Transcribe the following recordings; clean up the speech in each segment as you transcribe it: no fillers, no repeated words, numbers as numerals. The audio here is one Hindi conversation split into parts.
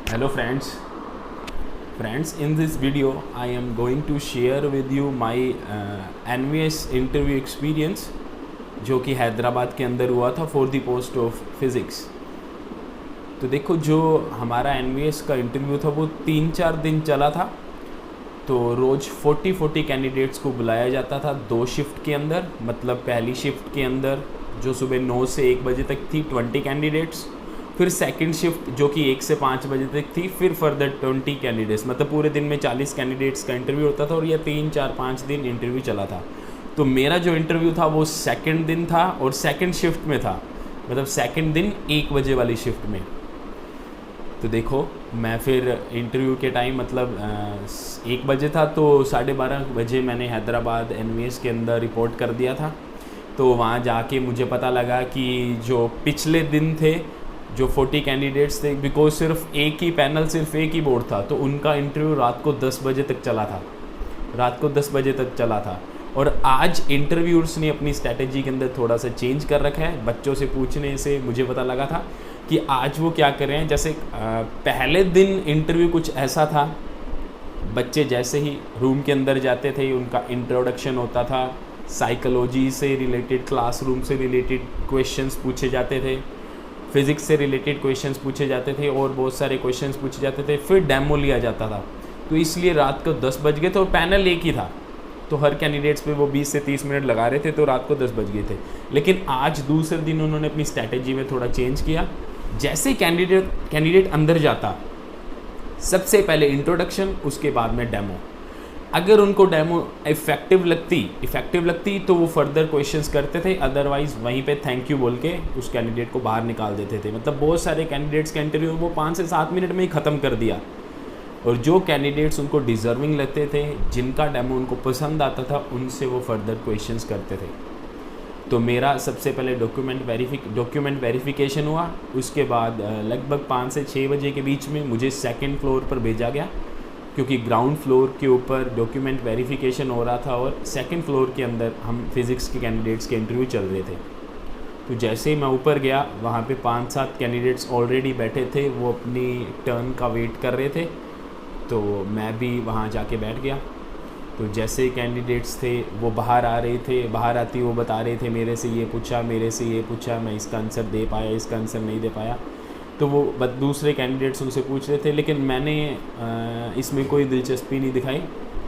Hello friends, in this video I am going to share with you my NVS interview experience जो कि हैदराबाद के अंदर हुआ था for the post of physics. तो देखो, जो हमारा NVS का इंटरव्यू था वो 3-4 दिन चला था। तो रोज़ 40 कैंडिडेट्स को बुलाया जाता था 2 शिफ्ट के अंदर। मतलब पहली शिफ्ट के अंदर जो सुबह 9 से 1 बजे तक थी 20 कैंडिडेट्स, फिर सेकंड शिफ्ट जो कि 1 से 5 बजे तक थी, फिर फर्दर 20 कैंडिडेट्स। मतलब पूरे दिन में 40 कैंडिडेट्स का इंटरव्यू होता था और यह 3-4-5 दिन इंटरव्यू चला था। तो मेरा जो इंटरव्यू था वो सेकंड दिन था और सेकंड शिफ्ट में था, मतलब सेकंड दिन 1 बजे वाली शिफ्ट में। तो देखो, मैं फिर इंटरव्यू के टाइम मतलब 1 बजे था, तो 12:30 बजे मैंने हैदराबाद NVS के अंदर रिपोर्ट कर दिया था। तो वहाँ जाके मुझे पता लगा कि जो पिछले दिन थे जो 40 कैंडिडेट्स थे, बिकॉज सिर्फ एक ही पैनल, सिर्फ एक ही बोर्ड था, तो उनका इंटरव्यू रात को 10 बजे तक चला था। रात को 10 बजे तक चला था। और आज इंटरव्यूअर्स ने अपनी स्ट्रैटेजी के अंदर थोड़ा सा चेंज कर रखा है। बच्चों से पूछने से मुझे पता लगा था कि आज वो क्या कर रहे हैं। जैसे पहले दिन इंटरव्यू कुछ ऐसा था, बच्चे जैसे ही रूम के अंदर जाते थे उनका इंट्रोडक्शन होता था, साइकोलॉजी से रिलेटेड, क्लासरूम से रिलेटेड क्वेश्चंस पूछे जाते थे, फिज़िक्स से रिलेटेड क्वेश्चंस पूछे जाते थे और बहुत सारे क्वेश्चंस पूछे जाते थे। फिर डेमो लिया जाता था। तो इसलिए रात को 10 बज गए थे और पैनल एक ही था, तो हर कैंडिडेट्स पे वो 20 से 30 मिनट लगा रहे थे, तो रात को 10 बज गए थे। लेकिन आज दूसरे दिन उन्होंने अपनी स्ट्रैटेजी में थोड़ा चेंज किया। जैसे कैंडिडेट अंदर जाता, सबसे पहले इंट्रोडक्शन, उसके बाद में डेमो। अगर उनको डेमो इफ़ेक्टिव लगती तो वो फर्दर क्वेश्चंस करते थे, अदरवाइज़ वहीं पे थैंक यू बोल के उस कैंडिडेट को बाहर निकाल देते थे। मतलब बहुत सारे कैंडिडेट्स का इंटरव्यू वो 5 से 7 मिनट में ही ख़त्म कर दिया। और जो कैंडिडेट्स उनको डिज़र्विंग लगते थे, जिनका डेमो उनको पसंद आता था, उनसे वो फर्दर क्वेश्चंस करते थे। तो मेरा सबसे पहले डॉक्यूमेंट वेरिफिकेशन हुआ। उसके बाद लगभग 5 से 6 बजे के बीच में मुझे सेकेंड फ्लोर पर भेजा गया, क्योंकि ग्राउंड फ्लोर के ऊपर डॉक्यूमेंट वेरिफिकेशन हो रहा था और सेकंड फ्लोर के अंदर हम फिज़िक्स के कैंडिडेट्स के इंटरव्यू चल रहे थे। तो जैसे ही मैं ऊपर गया, वहाँ पे 5-7 कैंडिडेट्स ऑलरेडी बैठे थे, वो अपनी टर्न का वेट कर रहे थे। तो मैं भी वहाँ जाके बैठ गया। तो जैसे ही कैंडिडेट्स थे वो बाहर आ रहे थे, बाहर आती वो बता रहे थे मेरे से ये पूछा, मेरे से ये पूछा, मैं इसका आंसर दे पाया, इसका आंसर नहीं दे पाया। तो वो दूसरे कैंडिडेट्स उनसे पूछ रहे थे, लेकिन मैंने इसमें कोई दिलचस्पी नहीं दिखाई,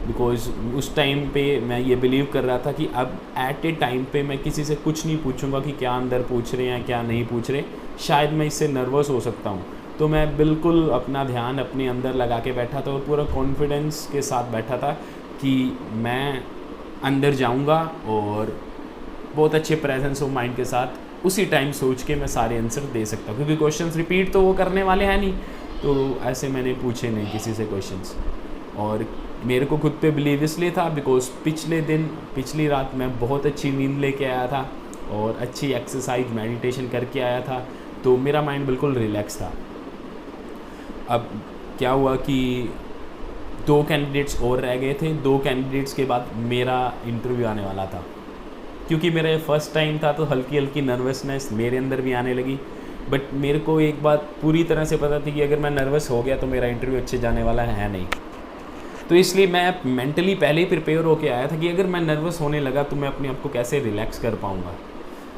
बिकॉज़ उस टाइम पे मैं ये बिलीव कर रहा था कि अब एट ए टाइम पे मैं किसी से कुछ नहीं पूछूंगा कि क्या अंदर पूछ रहे हैं क्या नहीं पूछ रहे, शायद मैं इससे नर्वस हो सकता हूँ। तो मैं बिल्कुल अपना ध्यान अपने अंदर लगा के बैठा था और पूरा कॉन्फिडेंस के साथ बैठा था कि मैं अंदर जाऊँगा और बहुत अच्छे प्रेजेंस ऑफ माइंड के साथ उसी टाइम सोच के मैं सारे आंसर दे सकता हूँ, क्योंकि क्वेश्चंस रिपीट तो वो करने वाले हैं नहीं। तो ऐसे मैंने पूछे नहीं किसी से क्वेश्चंस। और मेरे को खुद पे बिलीव इसलिए था बिकॉज पिछली रात मैं बहुत अच्छी नींद लेके आया था और अच्छी एक्सरसाइज मेडिटेशन करके आया था, तो मेरा माइंड बिल्कुल रिलैक्स था। अब क्या हुआ कि 2 कैंडिडेट्स और रह गए थे। 2 कैंडिडेट्स के बाद मेरा इंटरव्यू आने वाला था। क्योंकि मेरा ये फर्स्ट टाइम था, तो हल्की हल्की नर्वसनेस मेरे अंदर भी आने लगी। बट मेरे को एक बात पूरी तरह से पता थी कि अगर मैं नर्वस हो गया तो मेरा इंटरव्यू अच्छे जाने वाला है नहीं। तो इसलिए मैं मेंटली पहले ही प्रिपेयर होके आया था कि अगर मैं नर्वस होने लगा तो मैं अपने आप को कैसे रिलैक्स कर पाऊँगा।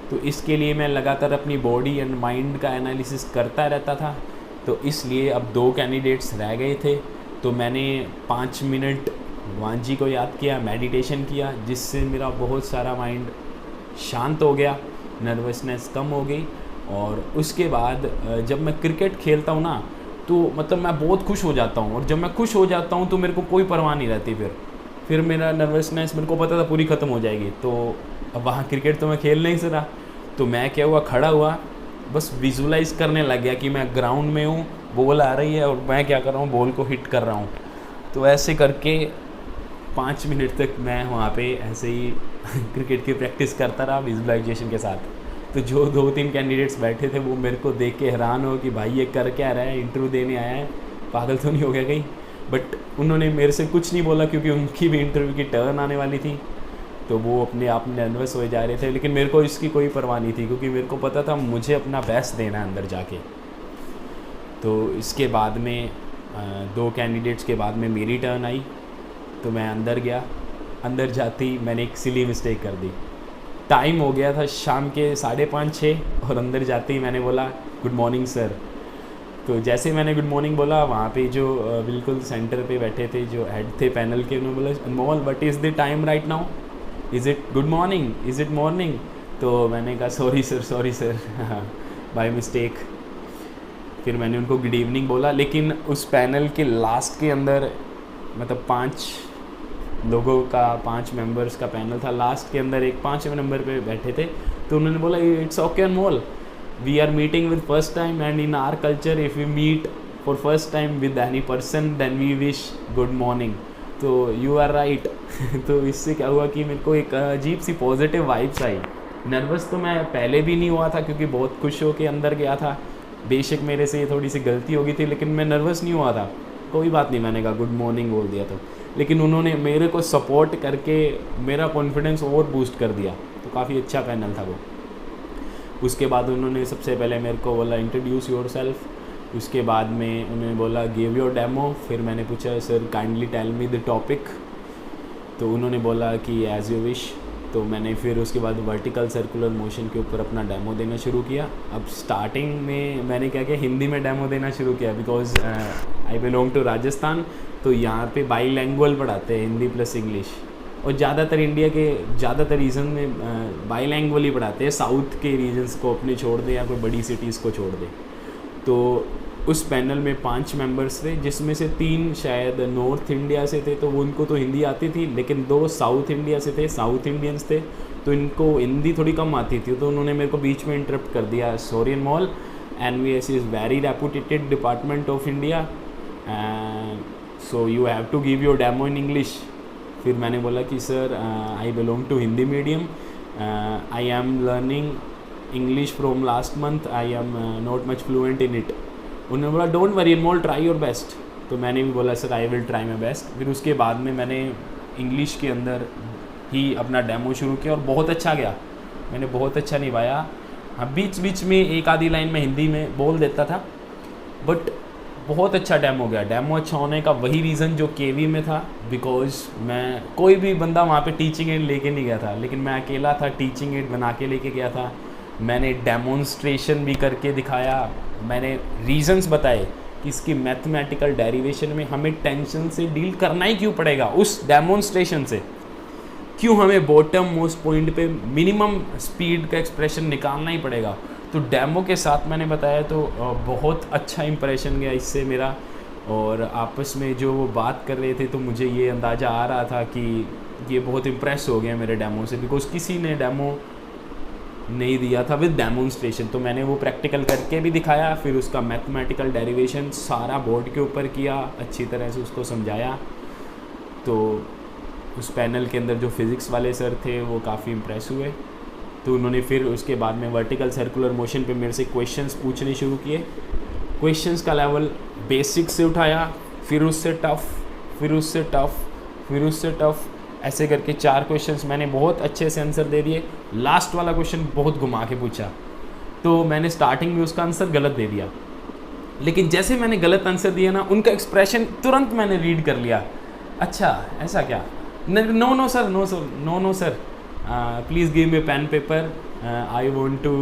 तो इसके लिए मैं लगातार अपनी बॉडी एंड माइंड का एनालिसिस करता रहता था। तो इसलिए अब 2 कैंडिडेट्स रह गए थे, तो मैंने 5 मिनट भगवान जी को याद किया, मेडिटेशन किया, जिससे मेरा बहुत सारा माइंड शांत हो गया, नर्वसनेस कम हो गई। और उसके बाद जब मैं क्रिकेट खेलता हूँ ना, तो मतलब मैं बहुत खुश हो जाता हूँ। और जब मैं खुश हो जाता हूँ तो मेरे को कोई परवाह नहीं रहती। फिर मेरा नर्वसनेस, मेरे को पता था, पूरी ख़त्म हो जाएगी। तो अब वहाँ क्रिकेट तो मैं खेल नहीं सकता। तो मैं क्या हुआ, खड़ा हुआ, बस विजुलाइज़ करने लग गया कि मैं ग्राउंड में हूँ, बॉल आ रही है और मैं क्या कर रहा हूँ, बॉल को हिट कर रहा हूँ। तो ऐसे करके 5 मिनट तक मैं वहाँ पे ऐसे ही क्रिकेट की प्रैक्टिस करता रहा विजुलाइजेशन के साथ। तो जो 2-3 कैंडिडेट्स बैठे थे वो मेरे को देख के हैरान हो कि भाई ये कर क्या रहा है, इंटरव्यू देने आया है, पागल तो नहीं हो गया कहीं। बट उन्होंने मेरे से कुछ नहीं बोला, क्योंकि उनकी भी इंटरव्यू की टर्न आने वाली थी। तो वो अपने आप नर्वस हो जा रहे थे, लेकिन मेरे को इसकी कोई परवाह नहीं थी, क्योंकि मेरे को पता था मुझे अपना बेस्ट देना है अंदर जाके। तो इसके बाद में 2 कैंडिडेट्स के बाद में मेरी टर्न आई, तो मैं अंदर गया। अंदर जाते ही मैंने एक सिली मिस्टेक कर दी। टाइम हो गया था शाम के 5:30-6 और अंदर जाते ही मैंने बोला गुड मॉर्निंग सर। तो जैसे ही मैंने गुड मॉर्निंग बोला, वहाँ पे जो बिल्कुल सेंटर पे बैठे थे जो हेड थे पैनल के, उन्होंने बोला Anmol what is the time right now, is it good morning, is it morning? तो मैंने कहा सॉरी सर बाय मिस्टेक। फिर मैंने उनको गुड इवनिंग बोला, लेकिन उस पैनल के लास्ट के अंदर मतलब 5 लोगों का 5 मेंबर्स का पैनल था, लास्ट के अंदर एक 5वें नंबर पे बैठे थे। तो उन्होंने बोला it's okay Anmol, we are meeting with first time and in our culture if we meet for first time with any person then we wish good morning. तो यू आर राइट। तो इससे क्या हुआ कि मेरे को एक अजीब सी पॉजिटिव वाइब्स आई। नर्वस तो मैं पहले भी नहीं हुआ था क्योंकि बहुत खुश होकर अंदर गया था। बेशक मेरे से थोड़ी सी गलती हो गई थी, लेकिन मैं नर्वस नहीं हुआ था। कोई बात नहीं, मैंने कहा गुड मॉर्निंग बोल दिया। तो लेकिन उन्होंने मेरे को सपोर्ट करके मेरा कॉन्फिडेंस और बूस्ट कर दिया। तो काफ़ी अच्छा पैनल था वो। उसके बाद उन्होंने सबसे पहले मेरे को बोला इंट्रोड्यूस योर सेल्फ। उसके बाद में उन्होंने बोला गिव योर डेमो। फिर मैंने पूछा sir kindly tell me the topic. तो उन्होंने बोला कि एज़ यू विश। तो मैंने फिर उसके बाद वर्टिकल सर्कुलर मोशन के ऊपर अपना डेमो देना शुरू किया। अब स्टार्टिंग में मैंने क्या किया, हिंदी में डेमो देना शुरू किया because I belong to Rajasthan. तो यहाँ पे बाईलैंग्वेज पढ़ाते हैं, हिंदी प्लस इंग्लिश। और ज़्यादातर इंडिया के ज़्यादातर रीजन में बाईलैंग्वेज ही पढ़ाते हैं। साउथ के रीजन्स को अपने छोड़ दें या कोई बड़ी सिटीज़ को छोड़ दें। तो उस पैनल में 5 मेंबर्स थे, जिसमें से 3 शायद नॉर्थ इंडिया से थे, तो उनको तो हिंदी आती थी, लेकिन 2 साउथ इंडिया से थे, साउथ इंडियंस थे, तो इनको हिंदी थोड़ी कम आती थी। तो उन्होंने मेरे को बीच में इंटरप्ट कर दिया, sorry Anmol, NVS is very reputed department of India, so you have to give your demo in English. फिर मैंने बोला कि sir I belong to Hindi medium, I am learning English from last month, I am not much fluent in it. उन्होंने बोला don't worry Anmol, try your best. तो मैंने भी बोला sir I will try my best. फिर उसके बाद में मैंने इंग्लिश के अंदर ही अपना डेमो शुरू किया और बहुत अच्छा गया। मैंने बहुत अच्छा निभाया। हाँ, बीच बीच में एक आधी लाइन में हिंदी में बोल देता था, बट बहुत अच्छा डेमो गया। डेमो अच्छा होने का वही रीज़न जो केवी में था, बिकॉज मैं कोई भी बंदा वहाँ पे टीचिंग एड लेके नहीं गया था, लेकिन मैं अकेला था, टीचिंग एड बना के लेके गया था। मैंने डेमोन्स्ट्रेशन भी करके दिखाया। मैंने रीजंस बताए कि इसकी मैथमेटिकल डेरिवेशन में हमें टेंशन से डील करना ही क्यों पड़ेगा, उस डेमोन्स्ट्रेशन से क्यों हमें बॉटम मोस्ट पॉइंट पे मिनिमम स्पीड का एक्सप्रेशन निकालना ही पड़ेगा। तो डेमो के साथ मैंने बताया, तो बहुत अच्छा इंप्रेशन गया इससे मेरा। और आपस में जो वो बात कर रहे थे, तो मुझे ये अंदाज़ा आ रहा था कि ये बहुत इम्प्रेस हो गया मेरे डेमो से, बिकॉज किसी ने डेमो नहीं दिया था विद डेमोन्स्ट्रेशन। तो मैंने वो प्रैक्टिकल करके भी दिखाया, फिर उसका मैथमेटिकल डेरिवेशन सारा बोर्ड के ऊपर किया, अच्छी तरह से उसको समझाया। तो उस पैनल के अंदर जो फिज़िक्स वाले सर थे वो काफ़ी इम्प्रेस हुए। तो उन्होंने फिर उसके बाद में वर्टिकल सर्कुलर मोशन पे मेरे से क्वेश्चंस पूछने शुरू किए। क्वेश्चंस का लेवल बेसिक से उठाया, फिर उससे टफ़, फिर उससे टफ़, फिर उससे टफ़, ऐसे करके 4 क्वेश्चंस मैंने बहुत अच्छे से आंसर दे दिए। लास्ट वाला क्वेश्चन बहुत घुमा के पूछा, तो मैंने स्टार्टिंग में उसका आंसर गलत दे दिया, लेकिन जैसे मैंने गलत आंसर दिया ना, उनका एक्सप्रेशन तुरंत मैंने रीड कर लिया। अच्छा ऐसा क्या, no sir, please give me pen paper, I want to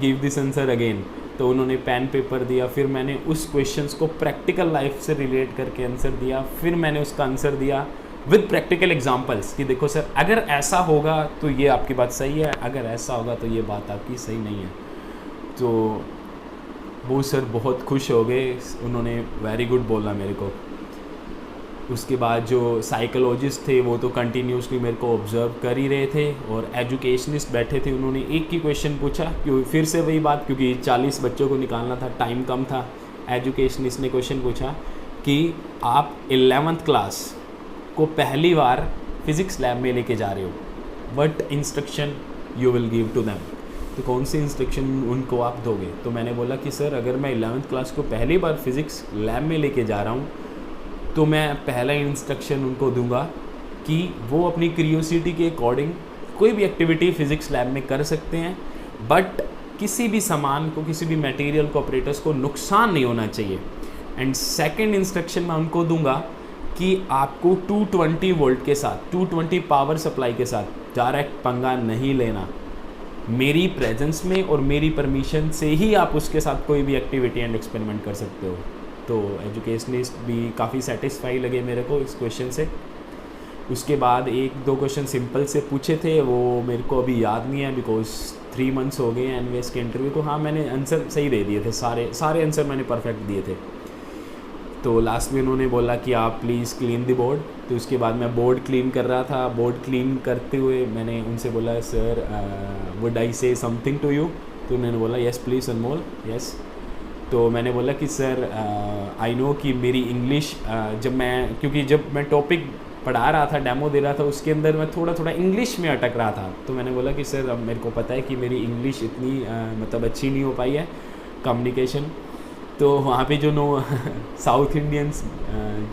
give this answer again. तो उन्होंने पेन पेपर दिया, फिर मैंने उस क्वेश्चंस को प्रैक्टिकल लाइफ से रिलेट करके आंसर दिया। फिर मैंने उसका आंसर दिया विद प्रैक्टिकल एग्जांपल्स कि देखो सर, अगर ऐसा होगा तो ये आपकी बात सही है, अगर ऐसा होगा तो ये बात आपकी सही नहीं है। तो वो सर बहुत खुश हो गए, उन्होंने वेरी गुड बोला मेरे को। उसके बाद जो साइकोलॉजिस्ट थे वो तो कंटिन्यूसली मेरे को ऑब्जर्व कर ही रहे थे, और एजुकेशनिस्ट बैठे थे, उन्होंने एक ही क्वेश्चन पूछा, क्यों फिर से वही बात, क्योंकि 40 बच्चों को निकालना था, टाइम कम था। एजुकेशनिस्ट ने क्वेश्चन पूछा कि आप 11th क्लास को पहली बार फिज़िक्स लैब में लेके जा रहे हो, what instruction you will give to them, तो कौन सी इंस्ट्रक्शन उनको आप दोगे। तो मैंने बोला कि सर, अगर मैं 11th क्लास को पहली बार फिज़िक्स लैब में लेके जा रहा हूँ, तो मैं पहला इंस्ट्रक्शन उनको दूंगा कि वो अपनी क्यूरियोसिटी के अकॉर्डिंग कोई भी एक्टिविटी फ़िज़िक्स लैब में कर सकते हैं, बट किसी भी सामान को, किसी भी मटेरियल को, ऑपरेटर्स को नुकसान नहीं होना चाहिए। एंड सेकंड इंस्ट्रक्शन मैं उनको दूंगा कि आपको 220 वोल्ट के साथ, 220 पावर सप्लाई के साथ डायरेक्ट पंगा नहीं लेना। मेरी प्रेजेंस में और मेरी परमिशन से ही आप उसके साथ कोई भी एक्टिविटी एंड एक्सपेरिमेंट कर सकते हो। तो एजुकेशनिस्ट भी काफ़ी सेटिस्फाई लगे मेरे को इस क्वेश्चन से। उसके बाद 1-2 क्वेश्चन सिंपल से पूछे थे, वो मेरे को अभी याद नहीं है बिकॉज 3 मंथ्स हो गए एनवीएस के इंटरव्यू को। हाँ, मैंने आंसर सही दे दिए थे, सारे आंसर मैंने परफेक्ट दिए थे। तो लास्ट में उन्होंने बोला कि आप प्लीज़ क्लीन द बोर्ड। तो उसके बाद मैं बोर्ड क्लीन कर रहा था। बोर्ड क्लीन करते हुए मैंने उनसे बोला, सर वुड आई से समथिंग टू यू? तो उन्होंने बोला, येस प्लीज़ अनमोल, येस। तो मैंने बोला कि सर आई नो कि मेरी इंग्लिश क्योंकि जब मैं टॉपिक पढ़ा रहा था, डेमो दे रहा था, उसके अंदर मैं थोड़ा इंग्लिश में अटक रहा था। तो मैंने बोला कि सर अब मेरे को पता है कि मेरी इंग्लिश इतनी मतलब अच्छी नहीं हो पाई है, कम्युनिकेशन। तो वहाँ पे जो साउथ इंडियंस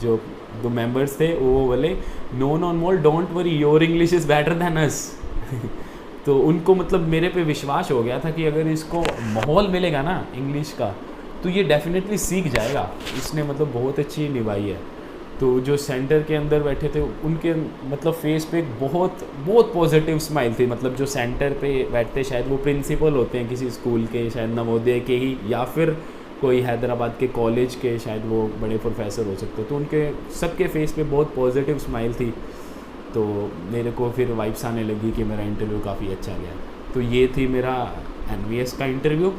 जो 2 मेंबर्स थे वो बोले, no Anmol don't worry, your English is better than us. तो उनको मतलब मेरे पे विश्वास हो गया था कि अगर इसको माहौल मिलेगा ना इंग्लिश का तो ये डेफिनेटली सीख जाएगा। इसने मतलब बहुत अच्छी निभाई है। तो जो सेंटर के अंदर बैठे थे उनके मतलब फेस पे एक बहुत पॉजिटिव स्माइल थी। मतलब जो सेंटर पे बैठते शायद वो प्रिंसिपल होते हैं किसी स्कूल के, शायद नवोदय के ही, या फिर कोई हैदराबाद के कॉलेज के, शायद वो बड़े प्रोफेसर हो सकते। तो उनके सबके फेस पे बहुत पॉजिटिव स्माइल थी। तो मेरे को फिर वाइब्स आने लगी कि मेरा इंटरव्यू काफ़ी अच्छा गया। तो ये थी मेरा एनवीएस का इंटरव्यू।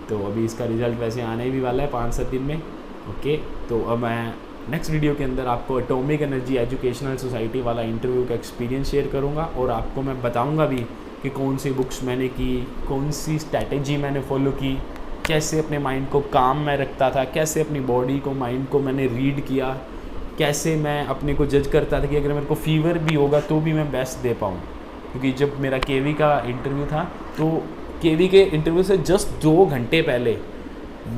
तो अभी इसका रिज़ल्ट वैसे आने भी वाला है 5-7 दिन में। ओके, तो अब मैं नेक्स्ट वीडियो के अंदर आपको एटॉमिक एनर्जी एजुकेशनल सोसाइटी वाला इंटरव्यू का एक्सपीरियंस शेयर करूँगा, और आपको मैं बताऊँगा भी कि कौन सी बुक्स मैंने की, कौन सी स्ट्रैटेजी मैंने फॉलो की, कैसे अपने माइंड को काम में रखता था, कैसे अपनी बॉडी को, माइंड को मैंने रीड किया, कैसे मैं अपने को जज करता था कि अगर मेरे को फीवर भी होगा तो भी मैं बेस्ट दे पाऊँ। क्योंकि जब मेरा केवी का इंटरव्यू था तो केवी के इंटरव्यू से जस्ट 2 घंटे पहले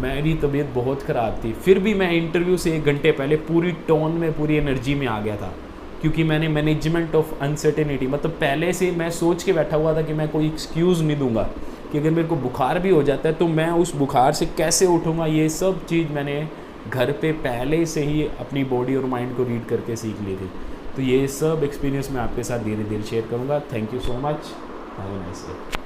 मेरी तबीयत बहुत ख़राब थी, फिर भी मैं इंटरव्यू से 1 घंटे पहले पूरी टोन में, पूरी एनर्जी में आ गया था। क्योंकि मैंने मैनेजमेंट ऑफ अनसर्टेनिटी, मतलब पहले से मैं सोच के बैठा हुआ था कि मैं कोई एक्सक्यूज़ नहीं दूंगा कि अगर मेरे को बुखार भी हो जाता है तो मैं उस बुखार से कैसे उठूँगा। ये सब चीज़ मैंने घर पे पहले से ही अपनी बॉडी और माइंड को रीड करके सीख ली थी। तो ये सब एक्सपीरियंस मैं आपके साथ धीरे धीरे शेयर करूँगा। Thank you so much, have a nice day.